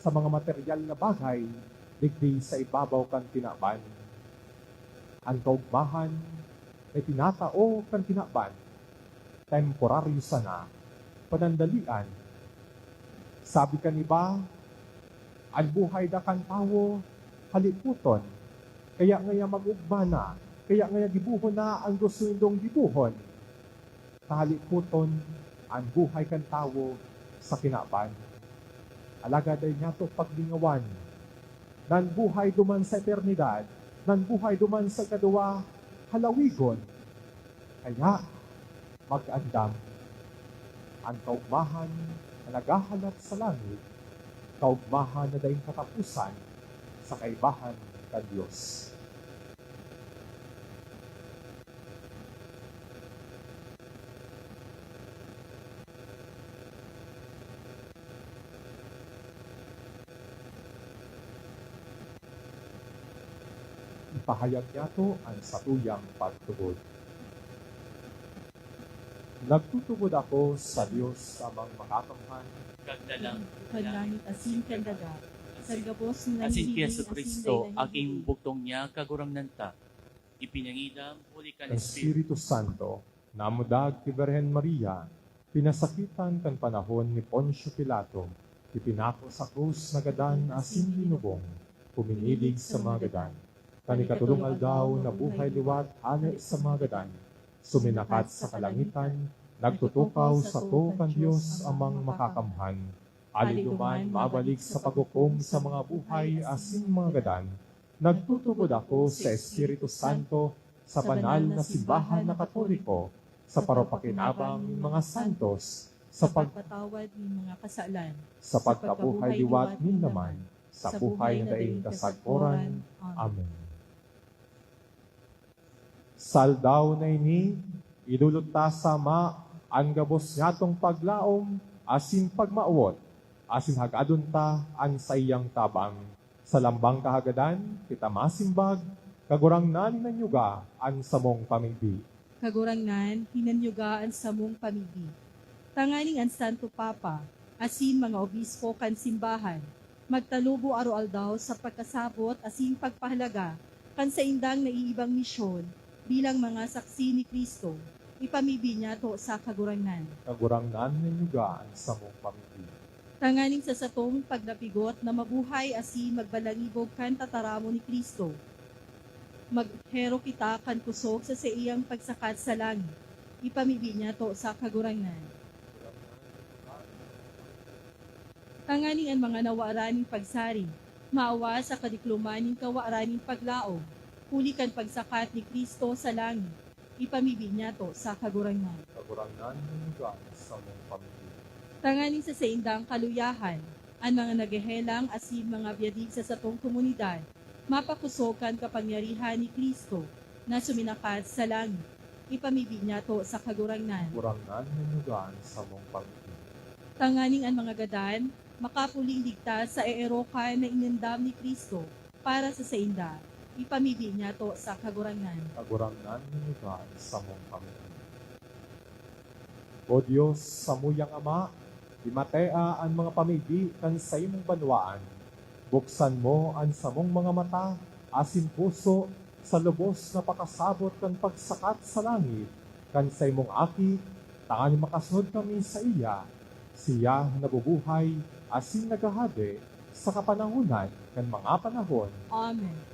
sa mga material na bagay, digdi sa ibabaw kan tinaban. Ang kaugmahan ay tinatao kan tinaban, temporaryo sana, panandalian. Sabi kan iba, ang buhay da kan tawo, haliputon, kaya ngaya mag-ugma na, kaya ngaya gibuhon na ang gusto nindong gibuhon. Haliputon, ang buhay kan tawo sa kinaban. Alaga day nga to paglingawan, nan buhay duman sa eternidad, nan buhay duman sa kadua, halawigon. Kaya, mag-andam. Ang kaugmahan na nagahanap sa langit, kaugmahan na daing katapusan sa kaibahan ng Diyos. Ipahayag niya to ang satuyang pagtubod. Nagtutubod ako sa Diyos amang makakamhan, Kagdalang Panlangit asin kandaga, sargabos na asin nahihiging kaya sa Kristo, asin day aking buktong niya, kagurang nanta. Ipinangidam, huli ka ng ng Espiritu. Espiritu Santo, namudag ti Birhen Maria, pinasakitan kan panahon ni Poncio Pilato, ipinako sa krus na gadan asin linubong, puminilig sa mga gadan. Kanikatulong aldaw na buhay liwat ane sa mga gadan, suminakat sa kalangitan, nagtutukaw sa to kan Diyos amang makakamhan. Aliduman mabalik sa paghukom sa mga buhay asin mga gadan, nagtutubod ako sa Espiritu Santo, sa banal na simbahan na Katoliko, sa paropakinabang ng mga santos, sa pagpatawad ng mga kasalan, sa pagkabuhay liwat nin naman, sa buhay na daing kasagpuran. Amen. Saldaw na ini, idulot ta sama, ang gabos ngatong paglaom, asin pagmaawot, asin hagadon ta ang sayang tabang. Sa lambang kahagadan, kita masimbag, kagurang nan nanyuga ang samong pamigbi. kagurangnan, hinanyugaan sa mong pamigi. Tanganing ang Santo Papa, asin mga obispo kan simbahan, magtalubo aro-aldaw sa pagkasabot asin pagpahalaga, kan sa indang naiibang misyon, bilang mga saksi ni Kristo, ipamibi niya to sa kagurangnan. Kagurang nan nanyuga ang samong pamigbi. Tanganing sa satong pagnapigot na mabuhay asin magbalangibog kan tataramo ni Kristo. Maghero kita kan kusog sa iyang pagsakat sa langit. Ipamibi niya to sa kagurangnan. Tanganing ang mga nawaraning pagsari, maawa sa kadiklumaning kawaraning paglaom, huli kan pagsakat ni Kristo sa langit. Ipamibi niya to sa kagurangnan. Kagurang nan nanyuga ang samong pamigbi. Tanganing sa saindang kaluyahan, ang mga naghehelang asin mga biyadig sa satong komunidad, mapakusokan kapangyarihan ni Kristo na suminakat sa langit. Ipamibi niya to sa kagurangnan. Kagurang nan nanyuga ang samong pamigbi. Tanganing ang mga gadan, makapuling ligtas sa eerokan na inendam ni Kristo para sa sainda. Ipamibi niya to sa kagurangnan. Kagurang nan nanyuga ang samong pamigbi. O Diyos, sa muyang Ama, imatea ang mga pamigbi kan sa imong banwaan. Buksan mo ang samong mga mata, asin puso, sa lubos na pakasabot kan pagsakat sa langit, kan sa imong aki, tangan makasunod kami sa iya. Siya nabubuhay, asin nagahade, sa kapanahunan kan mga panahon. Amen.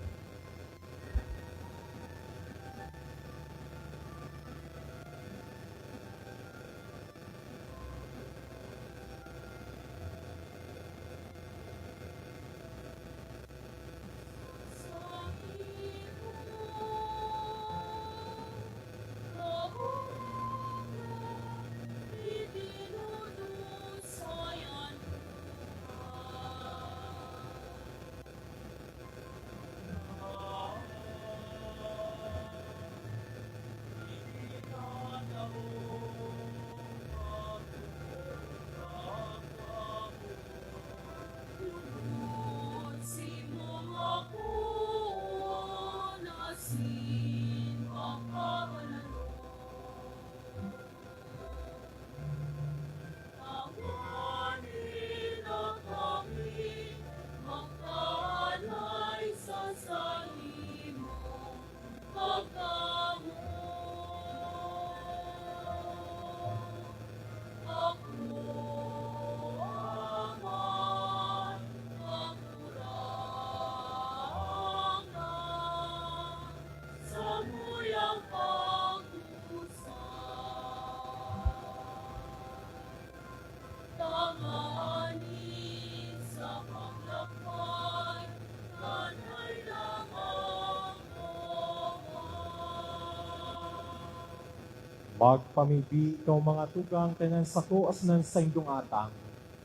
Magpamibi ikaw mga tugang tanan sako as nan sa indong atang.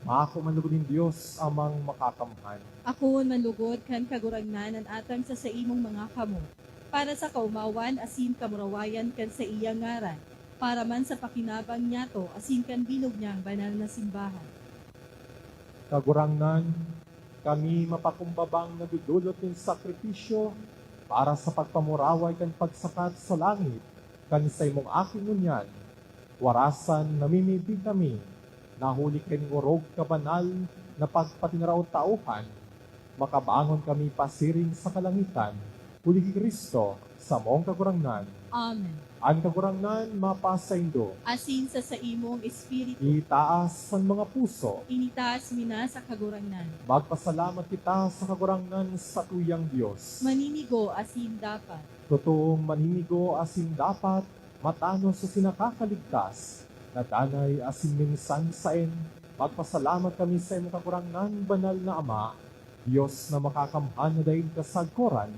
Maako manlugod ng Dios amang makakamhan. Ako manlugod kan kagurangnan ang atang sa imong mga kamo, para sa kaumawan asin kamurawayan kan sa iyang ngaran, para man sa pakinabang niyato asin kan bilog niyang banal na simbahan. Kagurangnan, kami mapakumbabang nagudulot ng sakripisyo para sa pagpamuraway kan pagsakat sa langit, kan sa imong aking ngunyan. Warasan namimiti kami, nahuli kaning urog kabanal na pagpatinaraw tauhan, makabangon kami pasiring sa kalangitan, huli Kristo sa mong kagurangnan. Amen. Ang kagurangnan mapasaindo, Asin sa imong espiritu, itaas ang mga puso, initaas mina sa kagurangnan. magpasalamat kita sa kagurangnan sa tuyang Diyos. Maninigo asin dapat. Totoong maninigo asin dapat, matano sa sinakakaligtas, nadanay asin minsan saen, magpasalamat kami sa imong kagurangnan, banal na Ama, Diyos na makakamhan na dahil kasagkoran,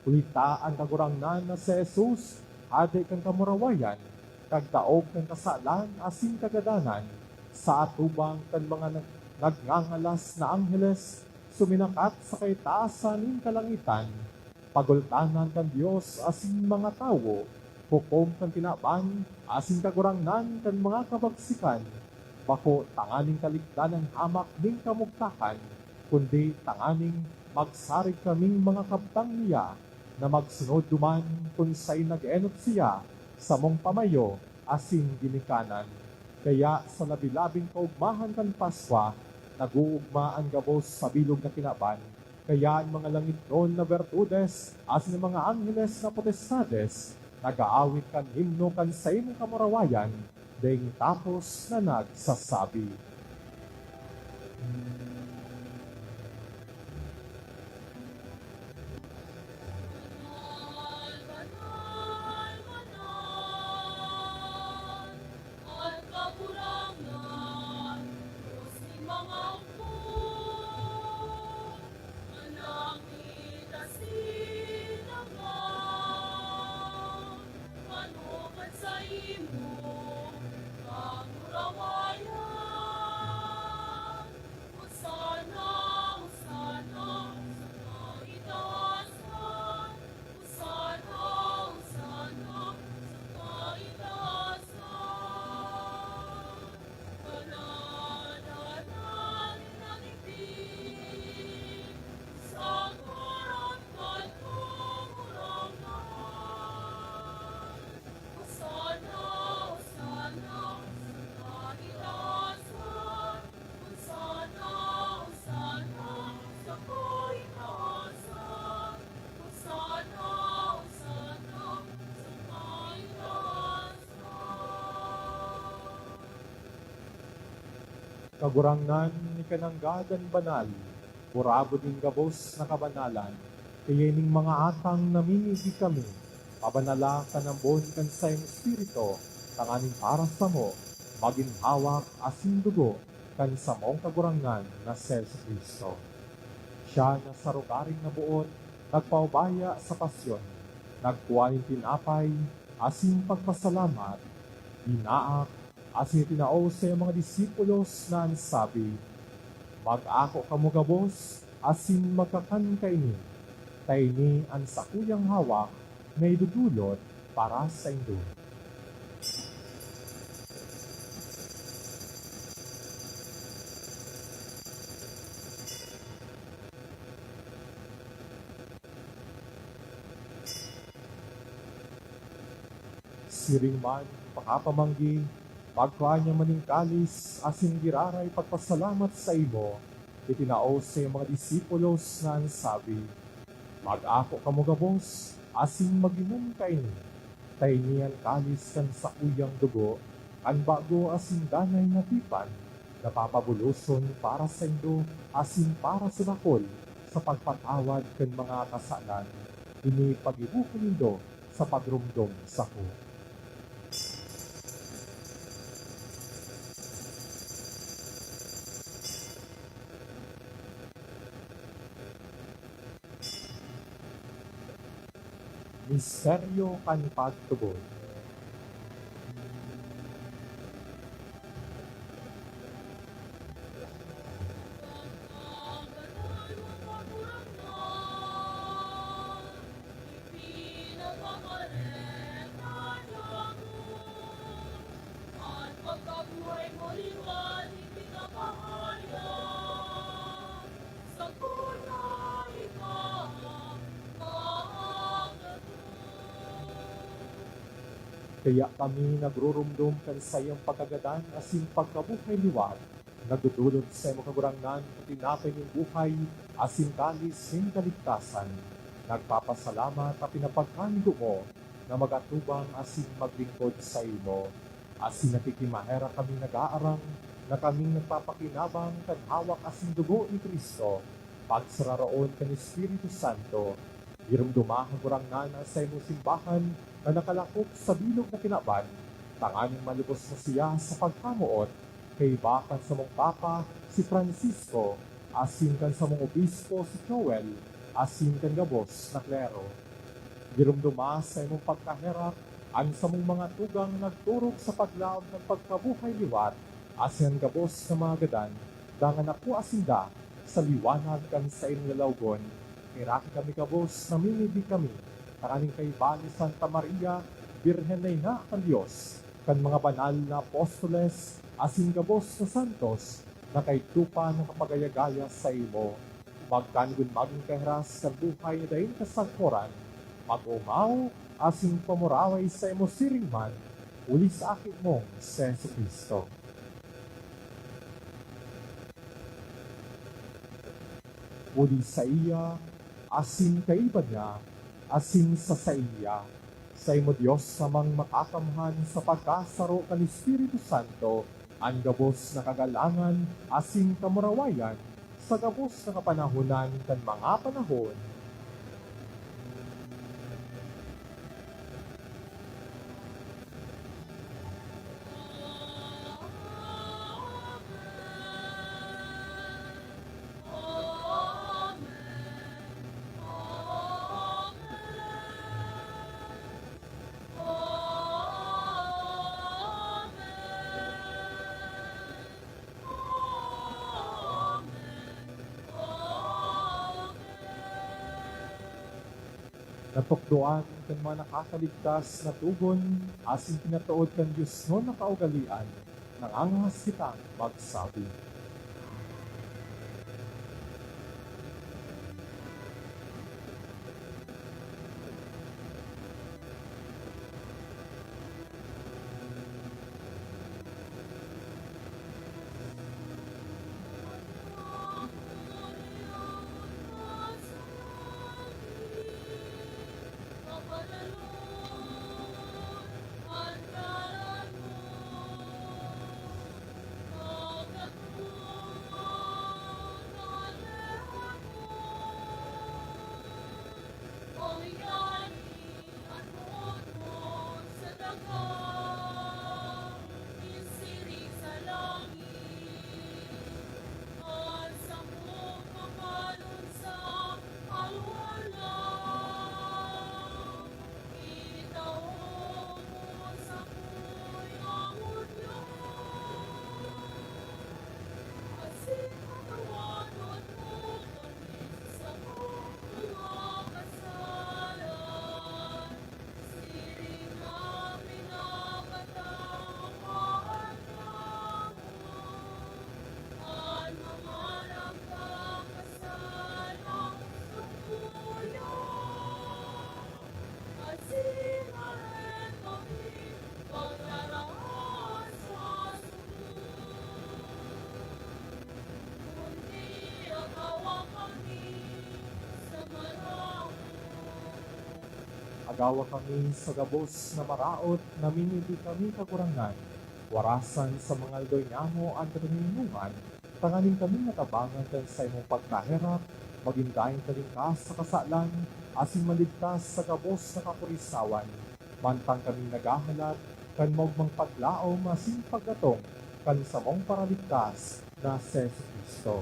ulita ang kagurangnan na si Jesus, ade kang kamurawayan, kagdaog kang kasalan asin kagadanan, sa atubang kan mga nagngangalas na angheles, suminakat sa kaitaasan ng kalangitan, pagultanan kan Dios asin mga tawo, hukom kan tinaban, asin kagurangnan kan mga kabagsikan, bako tanganing kaligtanan hamak ning kamugtakan, kundi tanganing magsarig kaming mga kabtang niya, na magsunod duman kung sa'y nag-enot siya sa mong pamayo asin ginikanan. Kaya sa labi-labing kaugmahan kan Paswa, nag-uugma ang gabos sa bilog na kinaban. Kaya ang mga langit noon na bertudes, asin ang mga angheles na potestades, nag-aawit kan himno kan sa imong kamarawayan, dahil tapos na nagsasabi. Kagurangnan ni kananggadan banal, purabo din gabos na kabanalan, kaya ning mga atang namimigi kami, pabanala ka ng bon kan sa iyong espiritu, tanganing para sa mo, maging hawak asin dugo, kan sa mong kagurangnan na si Kristo. Siya na sa rugaring na buot, nagpaubaya sa pasyon, nagkuhanin tinapay, asin pagpasalamat, inaak, asin tinao sa mga disipulos na ansabi, mag-ako kamo gabos, asin magkakan kainin, tayni ang sakuyang hawak, na idudulot para sa indo. Siring man, pakapamanggi, pagkuha niya maning kalis, asin giraray pagpasalamat sa imo, itinao sa mga disipulos na ansabi, mag-ako kamo gabos, asin maginom kainin, tay niyan kalis kan sa uyang dugo, kan bago asin danay na tipan, napapabuloson para sa indo, asin para sa bakol, sa pagpatawad kan mga kasalan, ini pag-ibuko nindo sa padrumdom sa ko. Misteryo kan pagtubod. Kaya kami nagrurumdum kan sa iyong pagkagadan asin pagkabuhay liwat. Nagdudulot sa iyong kagurangan tinapay ng buhay asin kalis ng kaligtasan. Nagpapasalamat at pinapagkanigo mo na magatubang asin maglingkod sa imo. Asin nakikimahera kami nag-aarang na kaming nagpapakinabang kan hawak asin dugo ni Kristo. Pagsararoon kan Espiritu Santo, irumduma hagurang na sa imong simbahan na nakalakop sa bilog na kinaban, tanganing malubos mo siya sa pagkamuot, kay bakan sa mong Papa si Francisco, asin kan sa mong Obispo si Joel, asin kan gabos na klero. Irumduma sa imong pagkaherap, ang sa mong mga tugang nagturog sa paglaom ng pagkabuhay liwat, asin ang gabos na mga gadan, dangan ako asinda, sa liwanag kan sa inyong lalawgon, iraki kami kabos, namimili kami, takaning kay Bani Santa Maria, Birhen na ina kan Diyos, kan mga banal na apostoles, asin gabos na santos, na kay tupa ng kapagayagaya sa imo, magkangun maging kahras sa buhay na dahin kasangkoran, mag-umaw, asin pamuraway sa imo siringman, uli sa akin mong sa Yesu Cristo. Uli sa iya, asin kaiba niya, asin sa iya. Sa imo Diyos samang makakamhan sa pagkasaro kan Espiritu Santo, ang gabos na kagalangan, asin kamurawayan, sa gabos na kapanahunan kan mga panahon. Natukdoan kan mga nakakaligtas na tugon, asin pinatuod kan Diyos no nakaugalian, nang angahas kitang magsabi. Agawa kami sa gabos na maraot, namimili kami kakurangan. Warasan sa mga aldoy namo ang katunungan, tanganin kami natabangan kan sa imong pagkahirap, magindahin kalingkas sa kasalan, asin maligtas sa gabos na kapurisawan. Mantang kami nagahalat, kan mogmang paglaom asin paggatong, kan sa mong paraligtas na si Yesu Cristo.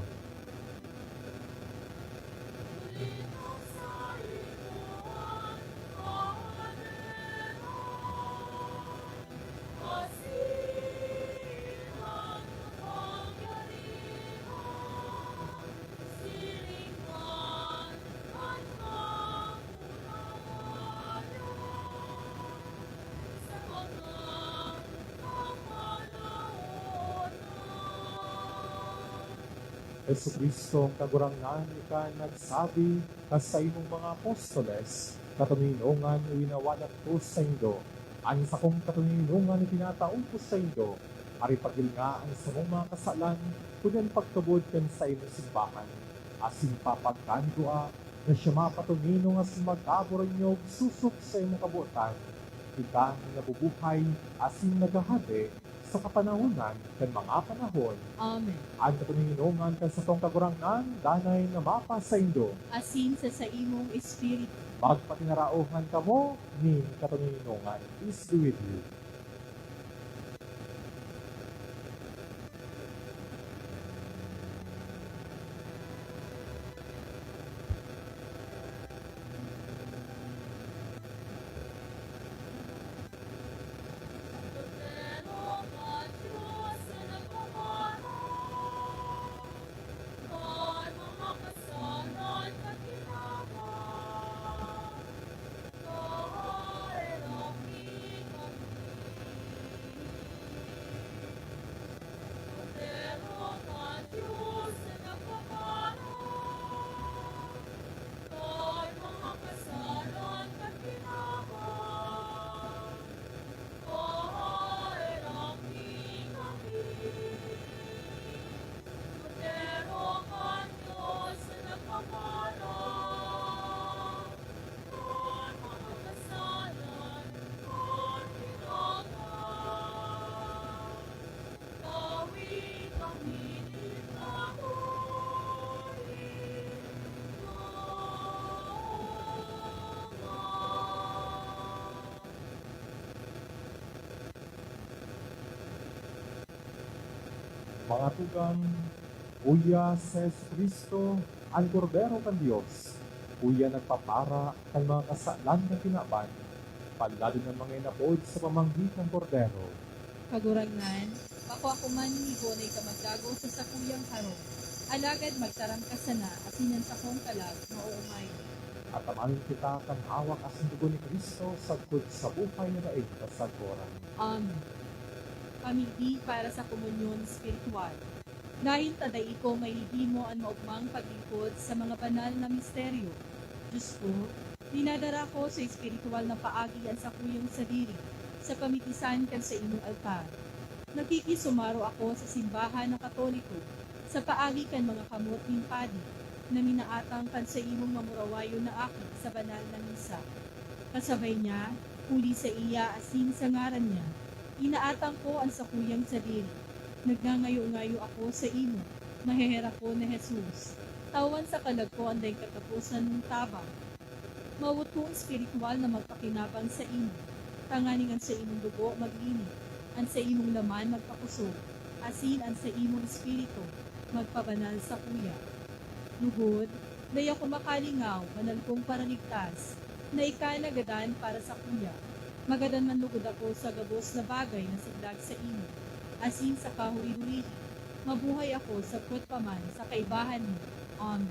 Yesu Cristo, kagurangan ka nagsabi sa imong mga apostoles, katuminungan winawalat ko sa indo, Ang sa kong katunginungan itinataong ko sa iyo, ari pagil nga ang sa mong mga kasalan, kunan pagtubod kan sa imo simbahan, asin papagkandua, na siya mapatungino nga si magkaburan niyo, susok sa imo kabutan, ikang nabubuhay, asin nagahade, sa kapanahonan kan mga panahon, Amen. ang katunginungan kan sa tong kagurangan, danay na mapa sa indo, Asin sa imong espiritu. magpatinarauhan kamo, ni katunginungan is with you. Mga tugang, uya sa Kristo, ang kordero kan Diyos, uya nagpapara ang mga kasalan na tinaban, palalo ng mga inapod sa pamanggit ng kordero. Kagurangan, ako man libo na ikamagdagaw sa sakuyang harong. Alagad magtaram ka sana, asinan sa kong kalag, mauumay. At amanin kita kan hawak asin dugo ni Kristo sagkod sa buhay na daig kasagkoran. Amen. Pamigdi para sa komunyon spiritual. Dahil taday ko may himo ang maugmang paglingkod sa mga banal na misteryo. Diyos ko, dinadara ko sa espiritual na paagi ang sakuyang sadiri sa pamitisan kan sa imong altar. Nakikisumaro ako sa simbahan na Katoliko sa paagi kan mga kamot ning padi na minaatang kan sa imong mamurawayo na akit sa banal na misa. Kasabay niya, huli sa iya asin sa ngaran niya, inaatang ko ang sakuyang sadiri. Nagngangayo-ngayo ako sa imo, mahehera ko na Jesus. Tawan sa kalag ko anday katapusan ng tabang. Mawut kong espiritual na magpakinabang sa imo. Tanganing ang sa imong dugo maglinis, ang sa imong laman magpakusog, asin ang sa imong espiritu magpabanal sa kuya. Lugod, daya ko makalingaw, banal kong paraligtas, na ikanagadan para sa kuya. Magadan man lugod ako sa gabos na bagay na siglag sa imo, asin sa kahuri-huri. Mabuhay ako sa puwet paman sa kaibahan mo. Amen.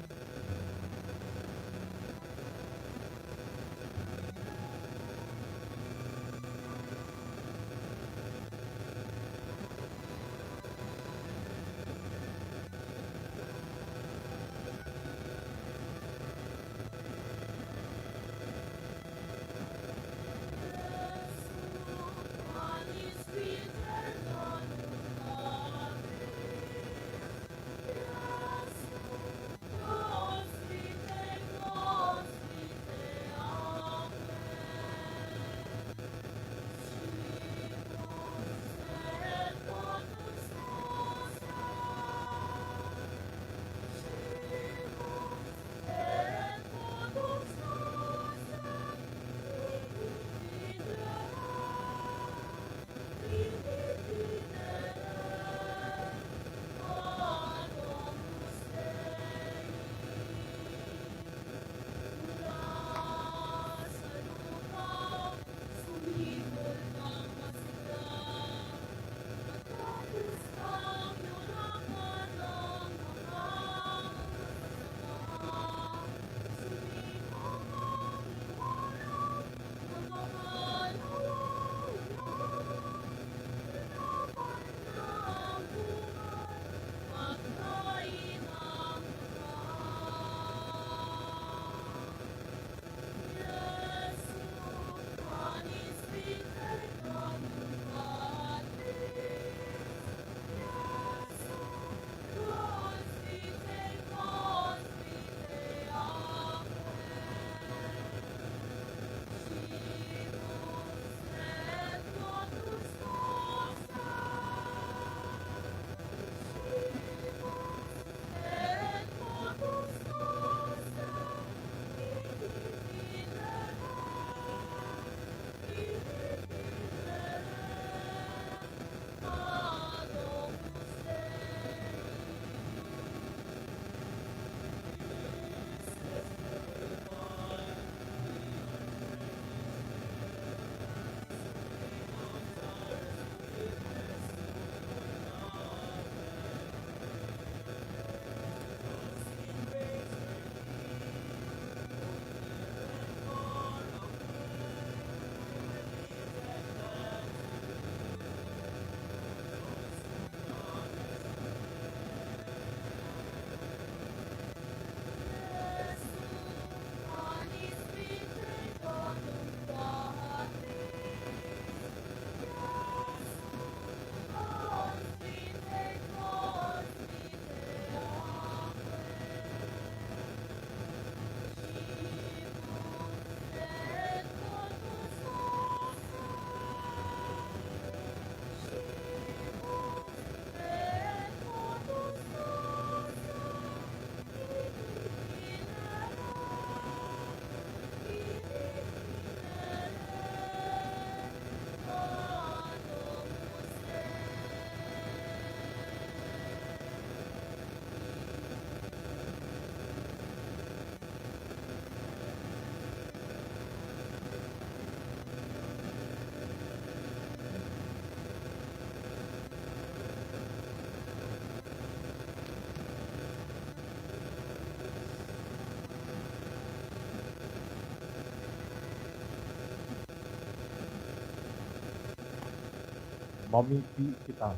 Mamiti kita.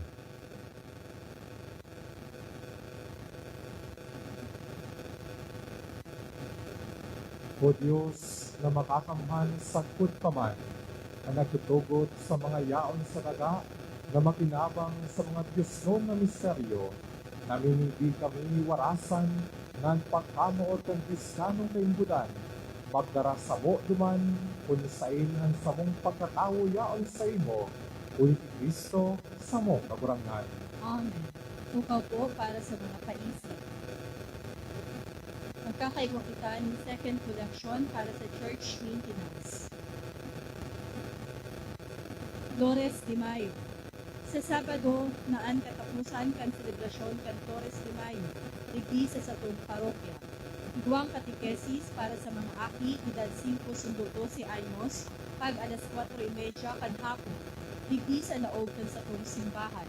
O Diyos na makakamhan sa kutpaman na nagtutugot sa mga yaon sa daga na makinabang sa mga Diyos na misteryo, naminindi kami warasan ng pagkamuot ng Kristiyanong kaimbudan, magdara sa mo duman, kung sain ang samong pagkatao yaon sa imo, ulit Kristo sa mo kagurangan. Amen. Tukaw po para sa mga paisip. Magkakaigwa kita ng second collection para sa church maintenance. Flores de Mayo. Sa Sabado, naan katapusan kan selebrasyon kan Flores de Mayo, digdi sa satong parokya. Iguang katikesis para sa mga aki, edad 5-12 anyos, pag alas 4:30 kan hapon, digdi sa laog kan satong simbahan.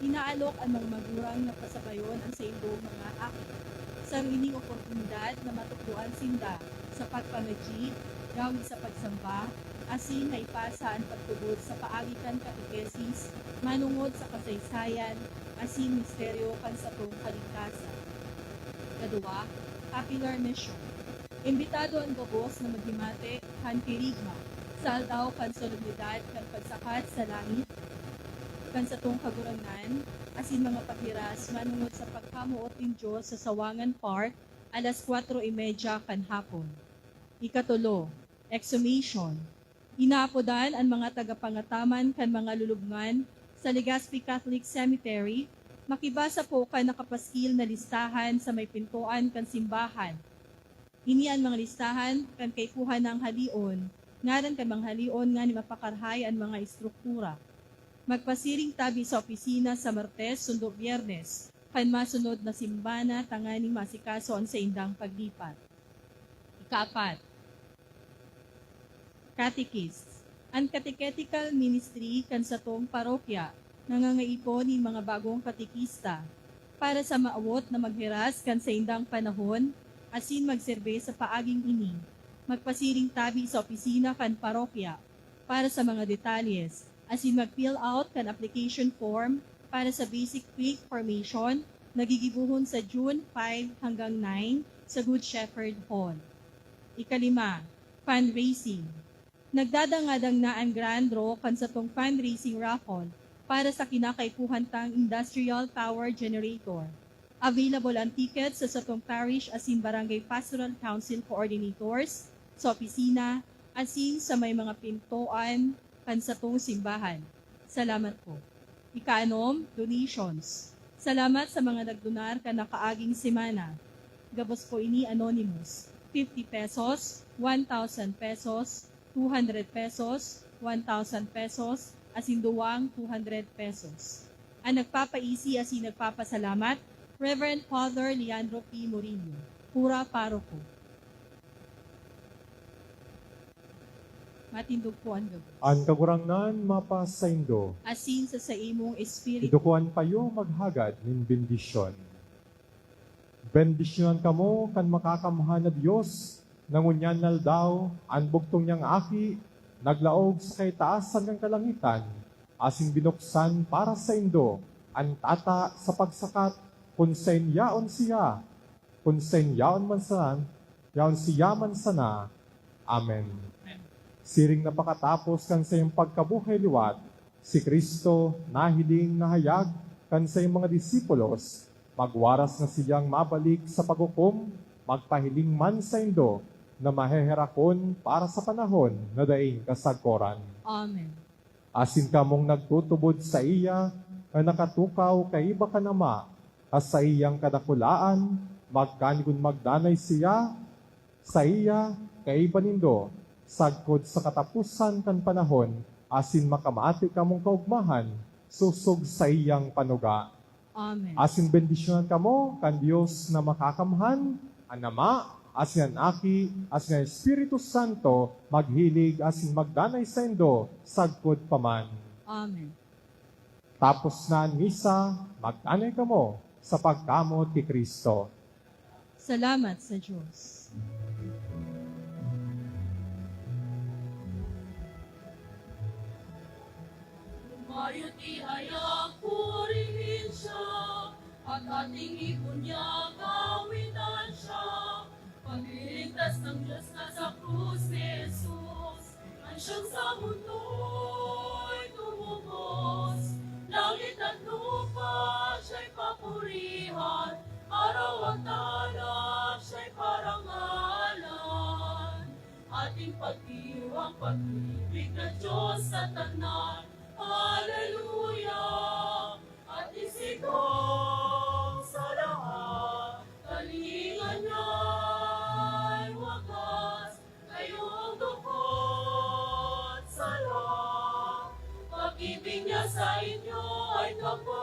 Inaalok ang mga magurang na pasabayon ang sa indong mga aki. Sariling oportunidad na matukduan sinda sa pagpamagid, gawin sa pagsamba, asin na ipasa ang pagtubod sa paagitan katikesis, manungod sa kasaysayan, asin misteryo kan sa tong kaligtasan. Kadua, Popular Mission. Imbitado ang gabos na maghimate kan kirigma, sa aldaw kan solemnidad kan pagsakat sa langit, kan sa tong kagurangan, asin mga pahiras manungod sa pagkamuot ng Diyos sa Sawangan Park, alas 4:30 kan hapon. Ikatulo, Exhumation. Inaapodan ang mga tagapangataman kan mga lulubngan sa Legazpi Catholic Cemetery, makibasa po kan nakapaskil na listahan sa may pintuan kan simbahan. Ini ang mga listahan kan kay kuha ng halion, ngaran kan mga halion nga ni mapakarhay ang mga istruktura. Magpasiring tabi sa opisina sa Martes, sundo Biyernes, kan masunod na simbana tanganing masikaso ang sa indang paglipat. Ikaapat, Catechist. Ang catechetical ministry kan sa tong parokya, nangangaipon ng mga bagong katekista para sa maawot na maghiras kan sa indang panahon, asin magserbe sa paaging ini. Magpasiring tabi sa opisina kan parokya para sa mga detalyes, asin mag-fill out kan application form para sa basic week formation, nagigibuhon sa June 5 hanggang 9 sa Good Shepherd Hall. Ikalima, fundraising. Nagdadangadang na ang grand draw kan sa tong fundraising raffle para sa kinakaipuhantang industrial power generator. Available ang tickets sa satong parish asin barangay pastoral council coordinators, sa opisina, asin sa may mga pintuan kan sa tong simbahan. Salamat po. Ikaanom, donations. Salamat sa mga nagdonar kan nakaaging semana. Gabos po ini anonymous. 50 pesos, 1,000 pesos, 200 pesos, 1,000 pesos, asin duwang 200 pesos. Ang nagpapaisi asin nagpapasalamat, Reverend Father Leandro P. Morino, Pura Paroko. Matindog po ang gabos. Ang kagurangan mapasaindo, Asin sa imong espiritu. idukuan payo maghagad ng bendisyon. Bendisyonan kamo kan makakamhan na Diyos, nangunyan naldaw, ang bugtong niyang aki, naglaog sa kaitaasan ng kalangitan, asin binuksan para sa indo, ang tata sa pagsakat, kung yaon siya, kung yaon man sana, yaon siya man sana. Amen. Siring napakatapos kan sa iyong pagkabuhay liwat, si Kristo nahiling nahayag kan sa iyong mga disipulos, magwaras na siyang mabalik sa paghukom, magpahiling man sa indo, na maheherakon para sa panahon na daing kasagkoran. Amen. Asin kamong nagtutubod sa iya, na nakatukaw kay iba ka nama, as sa iyang kadakulaan, magkanigun magdanay siya, sa iya kay iba nindo, sagkod sa katapusan kan panahon, asin makamati kamong kaugmahan, susog sa iyang panuga. Amen. Asin bendisyonan kamo, kan Diyos na makakamhan, ang Ama, asin ang Aki, asin ang Espiritu Santo, maghilig asin magdanay sa indo, sagkod paman. Amen. Tapos na ang misa, magdanay kamo sa pagkamot ni Kristo. Salamat sa Diyos. Sumayo't ihayag purihin siya, at ating ipunya gawitan siya. Pagliligtas ng Diyos na sa krus ni Jesus, ang siyang sa mundo'y tumubos. Langit at lupa siya'y papurihan, araw at alak siya'y parangalan. Ating pagdiwang pag-ibig na Diyos sa tanan, Hallelujah! At isigong sa lahat, kalingan niya'y wagas, ngayong dukot sa lahat. Pag-ibig niya sa inyo ay kapal.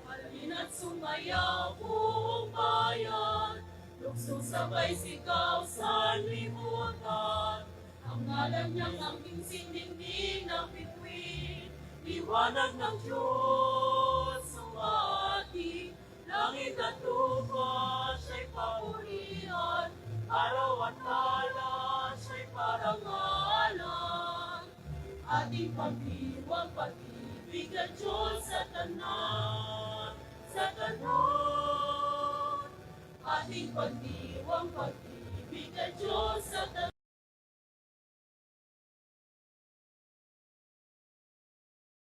Halina't sumayaw buong bayan, lukso sabay sigaw sa libutan. Ang ngalan niyang angking siningning ng bituin, liwanag ng Diyos sumati. Langit at lupa siya'y papurihan, araw at tala siya'y parangalan. Ating pagdiwang pag-ibig ng Diyos sa tanan, sa tanan. Ating pagdiwang pag-ibig ng Diyos sa tanan.